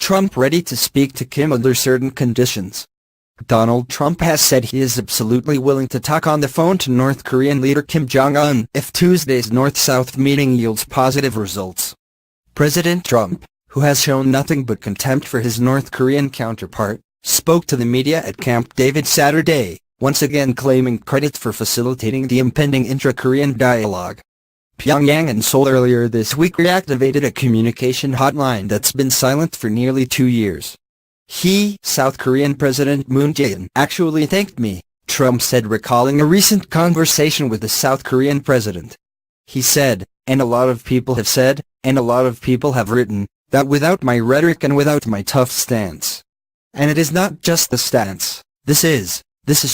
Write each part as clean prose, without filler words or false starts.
Trump ready to speak to Kim under certain conditions. Donald Trump has said he is absolutely willing to talk on the phone to North Korean leader Kim Jong-un if Tuesday's North-South meeting yields positive results. President Trump, who has shown nothing but contempt for his North Korean counterpart, spoke to the media at Camp David Saturday, once again claiming credit for facilitating the impending intra-Korean dialogue. Pyongyang and Seoul earlier this week reactivated a communication hotline that's been silent for nearly 2 years. South Korean President Moon Jae-in actually thanked me, Trump said, recalling a recent conversation with the South Korean president. He said, and a lot of people have said, and a lot of people have written, that without my rhetoric and without my tough stance. And it is not just the stance, this is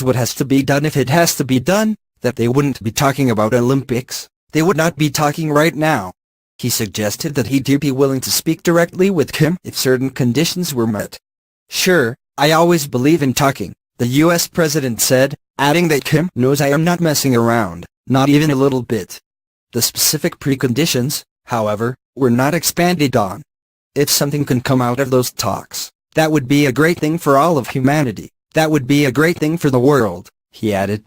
what has to be done if it has to be done, that they wouldn't be talking about Olympics, they would not be talking right now. He suggested that he'd be willing to speak directly with Kim if certain conditions were met. Sure, I always believe in talking, the US president said, adding that Kim knows I am not messing around, not even a little bit. The specific preconditions, however, were not expanded on. If something can come out of those talks, that would be a great thing for all of humanity, that would be a great thing for the world, he added.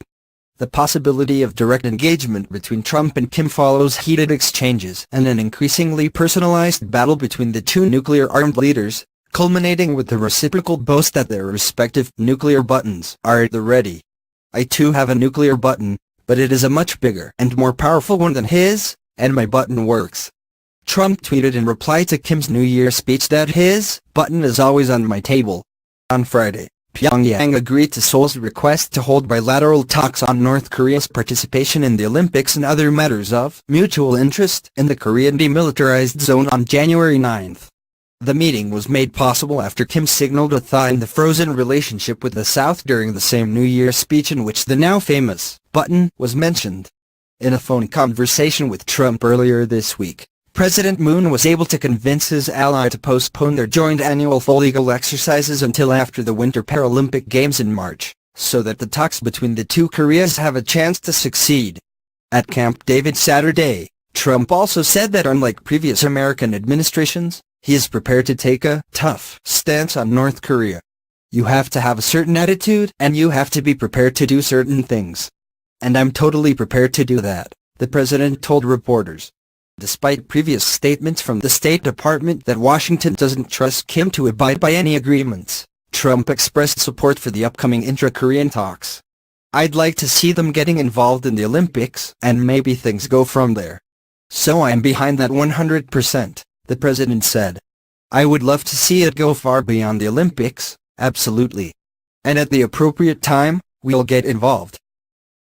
The possibility of direct engagement between Trump and Kim follows heated exchanges and an increasingly personalized battle between the two nuclear-armed leaders, culminating with the reciprocal boast that their respective nuclear buttons are at the ready. I too have a nuclear button, but it is a much bigger and more powerful one than his, and my button works. Trump tweeted in reply to Kim's New Year speech that his button is always on my table. On Friday, Pyongyang agreed to Seoul's request to hold bilateral talks on North Korea's participation in the Olympics and other matters of mutual interest in the Korean demilitarized zone on January 9. The meeting was made possible after Kim signaled a thaw in the frozen relationship with the South during the same New Year speech in which the now famous button was mentioned. In a phone conversation with Trump earlier this week, President Moon was able to convince his ally to postpone their joint annual full legal exercises until after the Winter Paralympic Games in March, so that the talks between the two Koreas have a chance to succeed. At Camp David Saturday, Trump also said that unlike previous American administrations, he is prepared to take a tough stance on North Korea. You have to have a certain attitude and you have to be prepared to do certain things. And I'm totally prepared to do that, the president told reporters. Despite previous statements from the State Department that Washington doesn't trust Kim to abide by any agreements, Trump expressed support for the upcoming intra-Korean talks. I'd like to see them getting involved in the Olympics and maybe things go from there. So I'm behind that 100%, the president said. I would love to see it go far beyond the Olympics, absolutely. And at the appropriate time, we'll get involved.